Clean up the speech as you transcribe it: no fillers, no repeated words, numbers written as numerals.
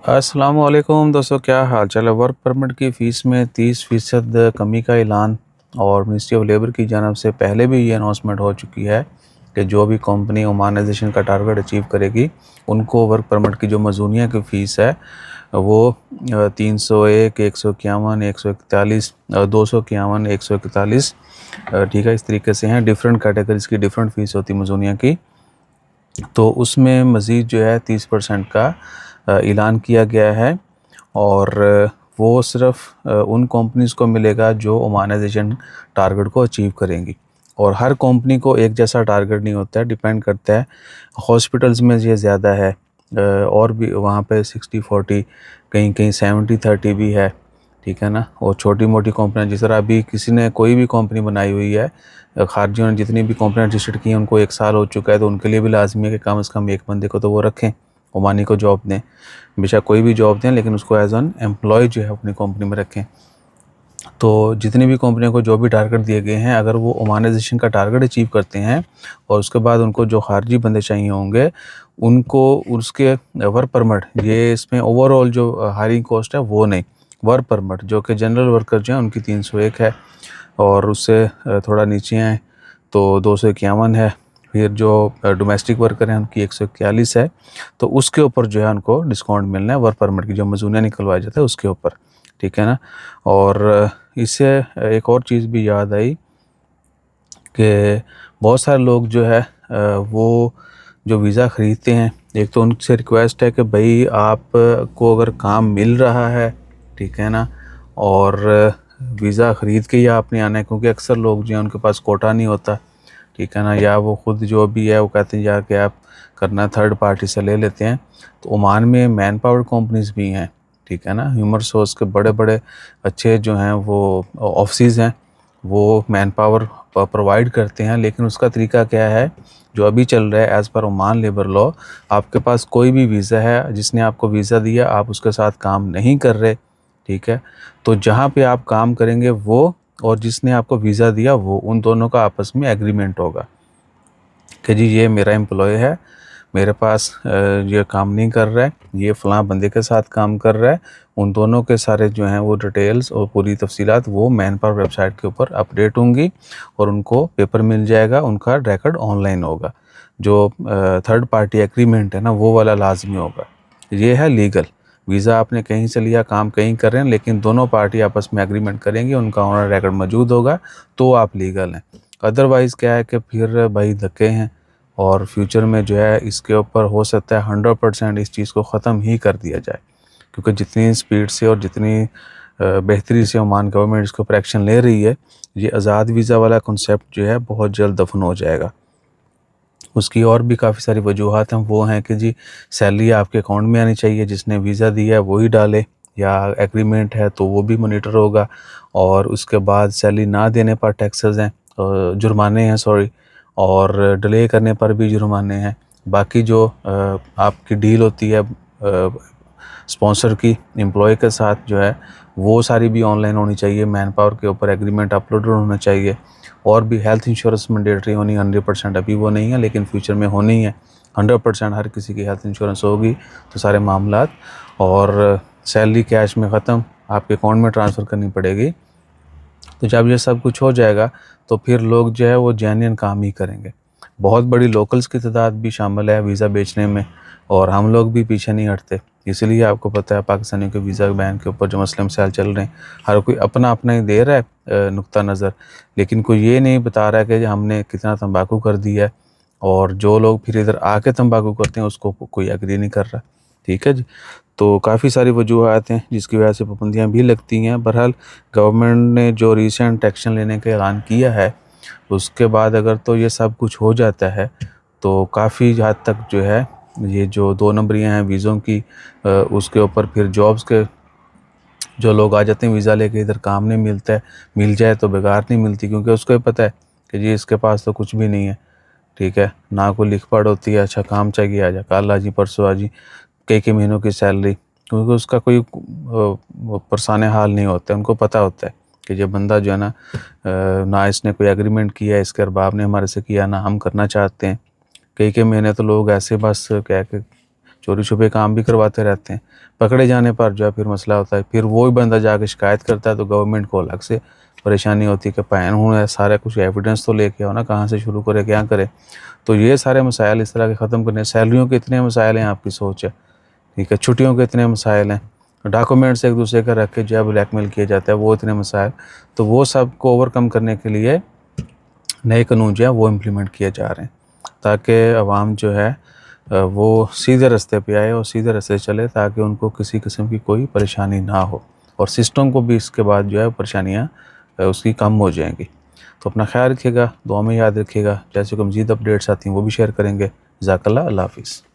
अस्सलामुअलैकुम दोस्तों, क्या हाल चाल है। वर्क परमिट की फ़ीस में 30% कमी का ऐलान और मिनिस्ट्री ऑफ लेबर की जानब से पहले भी ये अनाउंसमेंट हो चुकी है कि जो भी कंपनी ओमानाइजेशन का टारगेट अचीव करेगी उनको वर्क परमिट की जो मजूनिया की फ़ीस है वो 301, 151, 141, 251, 141, ठीक है, इस तरीके से हैं। डिफरेंट कैटेगरीज़ की डिफरेंट फ़ीस होती है मजूनिया की। तो उसमें मज़ीद जो है 30% का ऐलान किया गया है और वो सिर्फ उन कंपनीज़ को मिलेगा जो ओमानाइजेशन टारगेट को अचीव करेंगी। और हर कंपनी को एक जैसा टारगेट नहीं होता है, डिपेंड करता है। हॉस्पिटल्स में ये ज़्यादा है, और भी वहाँ पे 60-40, कहीं कहीं 70-30 भी है, ठीक है ना। और छोटी मोटी कंपनियाँ, जिस तरह अभी किसी ने कोई भी कंपनी बनाई हुई है, खारजियों ने जितनी भी कंपनियाँ रजिस्टर्ड की हैं उनको 1 साल हो चुका है, तो उनके लिए भी लाजमी है कि कम से कम एक बंदे को तो वो रखें, ओमानी को जॉब दें। बेशक कोई भी जॉब दें लेकिन उसको एज एन एम्प्लॉय जो है अपनी कंपनी में रखें। तो जितनी भी कंपनियों को जो भी टारगेट दिए गए हैं, अगर वो ओमानाइजेशन का टारगेट अचीव करते हैं और उसके बाद उनको जो खारजी बंदे चाहिए होंगे उनको उसके वर्क परमिट, ये इसमें ओवरऑल जो हायरिंग कॉस्ट है वो नहीं, वर्क परमिट जो कि जनरल वर्कर जो हैं उनकी 301 है और उससे थोड़ा नीचे हैं तो 251 है। फिर जो डोमेस्टिक वर्कर हैं उनकी 141 है। तो उसके ऊपर जो है उनको डिस्काउंट मिलना है वर्क परमिट की जो मजूनिया निकलवाया जाता है उसके ऊपर, ठीक है ना। और इससे एक और चीज़ भी याद आई कि बहुत सारे लोग जो है वो जो वीज़ा ख़रीदते हैं, एक तो उनसे रिक्वेस्ट है कि भाई आपको अगर काम मिल रहा है, ठीक है ना, और वीज़ा ख़रीद के ही आपने आना है, क्योंकि अक्सर लोग जो हैं उनके पास कोटा नहीं होता, ठीक है ना, या वो ख़ुद जो भी है वो कहते हैं या कि आप करना थर्ड पार्टी से ले लेते हैं। तो ओमान में मैन पावर कंपनीज़ भी हैं, ठीक है ना। ह्यूमन रिसोर्स के बड़े बड़े अच्छे जो हैं वो ऑफिस हैं, वो मैन पावर प्रोवाइड करते हैं। लेकिन उसका तरीका क्या है जो अभी चल रहा है, as per Oman labour law, आपके पास कोई भी वीज़ा है, जिसने आपको वीज़ा दिया आप उसके साथ काम नहीं कर रहे, ठीक है, तो जहाँ पे आप काम करेंगे वो और जिसने आपको वीज़ा दिया वो, उन दोनों का आपस में एग्रीमेंट होगा कि जी ये मेरा एम्प्लॉय है, मेरे पास ये काम नहीं कर रहा है, ये फ़लाँ बंदे के साथ काम कर रहा है। उन दोनों के सारे जो हैं वो डिटेल्स और पूरी तफसीलात वो मैन पावर वेबसाइट के ऊपर अपडेट होंगी और उनको पेपर मिल जाएगा, उनका रिकॉर्ड ऑनलाइन होगा। जो थर्ड पार्टी एग्रीमेंट है ना वो वाला लाजमी होगा। ये है लीगल। वीज़ा आपने कहीं से लिया, काम कहीं कर रहे हैं, लेकिन दोनों पार्टी आपस में एग्रीमेंट करेंगी, उनका ऑनर रिकॉर्ड मौजूद होगा तो आप लीगल हैं। अदरवाइज़ क्या है कि फिर भाई धक्के हैं और फ्यूचर में जो है इसके ऊपर हो सकता है 100% इस चीज़ को ख़त्म ही कर दिया जाए, क्योंकि जितनी स्पीड से और जितनी बेहतरी से ओमान गवर्नमेंट इसके ऊपर एक्शन ले रही है, ये आज़ाद वीज़ा वाला कॉन्सेप्ट जो है बहुत जल्द दफन हो जाएगा। उसकी और भी काफ़ी सारी वजूहात हैं, वो हैं कि जी सैलरी आपके अकाउंट में आनी चाहिए, जिसने वीज़ा दिया है वही डाले, या एग्रीमेंट है तो वो भी मॉनिटर होगा। और उसके बाद सैलरी ना देने पर टैक्सेस हैं, जुर्माने हैं, सॉरी, और डिले करने पर भी जुर्माने हैं। बाकी जो आपकी डील होती है स्पॉन्सर की एम्प्लॉय के साथ जो है वो सारी भी ऑनलाइन होनी चाहिए, मैन पावर के ऊपर एग्रीमेंट अपलोडेड होना चाहिए। और भी हेल्थ इंश्योरेंस मैंडेटरी होनी 100%, अभी वो नहीं है लेकिन फ्यूचर में होनी है। 100% हर किसी की हेल्थ इंश्योरेंस होगी तो सारे मामलात। और सैलरी कैश में ख़त्म, आपके अकाउंट में ट्रांसफ़र करनी पड़ेगी। तो जब ये सब कुछ हो जाएगा तो फिर लोग जो है वो जेन्युइन काम ही करेंगे। बहुत बड़ी लोकल्स की तादाद भी शामिल है वीज़ा बेचने में और हम लोग भी पीछे नहीं हटते। इसलिए आपको पता है पाकिस्तानियों के वीज़ा बैन के ऊपर जो मसले मसाइल चल रहे हैं, हर कोई अपना अपना ही दे रहा है नुक्ता नज़र, लेकिन कोई ये नहीं बता रहा है कि हमने कितना तंबाकू कर दिया है। और जो लोग फिर इधर आके तंबाकू करते हैं उसको कोई एग्री नहीं कर रहा, ठीक है जी। तो काफ़ी सारी वजूहत हैं जिसकी वजह से पाबंदियाँ भी लगती हैं। बहरहाल गवर्नमेंट ने जो रीसेंट एक्शन लेने का ऐलान किया है, उसके बाद अगर तो ये सब कुछ हो जाता है तो काफ़ी हद तक जो है ये जो 2 नंबरियाँ हैं वीज़ों की, उसके ऊपर फिर जॉब्स के जो लोग आ जाते हैं वीज़ा लेके, इधर काम नहीं मिलता है, मिल जाए तो बेकार नहीं मिलती, क्योंकि उसको भी पता है कि जी इसके पास तो कुछ भी नहीं है, ठीक है ना, कोई लिख पढ़ होती है, अच्छा काम चाहिए आ जा, कल आ जी, परसों आ जी, कई महीनों की सैलरी, क्योंकि उसका कोई परेशान हाल नहीं होता है। उनको पता होता है कि ये बंदा जो है ना, ना इसने कोई एग्रीमेंट किया है, इसके अरबाब ने हमारे से किया, ना हम करना चाहते हैं। कई महीने तो लोग ऐसे बस कह के चोरी छुपे काम भी करवाते रहते हैं। पकड़े जाने पर जो है फिर मसला होता है, फिर वही बंदा जाके शिकायत करता है तो गवर्नमेंट को अलग से परेशानी होती है कि भैन हूँ सारा कुछ एविडेंस तो लेके आओ ना, कहाँ से शुरू करे क्या करे। तो ये सारे मसाइल इस तरह के ख़त्म करने, सैलरियों के इतने मसाइल हैं आपकी सोच है, ठीक है, छुट्टियों के इतने मसाइल हैं, डॉक्यूमेंट्स एक दूसरे का रख के जो है ब्लैकमेल किया जाता है, वो इतने मसाइल। तो वो सब को ओवरकम करने के लिए नए कानून जो है वो इम्प्लीमेंट किए जा रहे हैं, ताकि आवाम जो है वो सीधे रास्ते पे आए और सीधे रास्ते चले, ताकि उनको किसी किस्म की कोई परेशानी ना हो, और सिस्टम को भी इसके बाद जो है परेशानियाँ उसकी कम हो जाएंगी। तो अपना ख्याल रखिएगा, दुआ में याद रखिएगा। जैसे कि मज़ीद अपडेट्स आती हैं वो भी शेयर करेंगे। जज़ाकल्लाह, अल्लाह हाफ़िज़।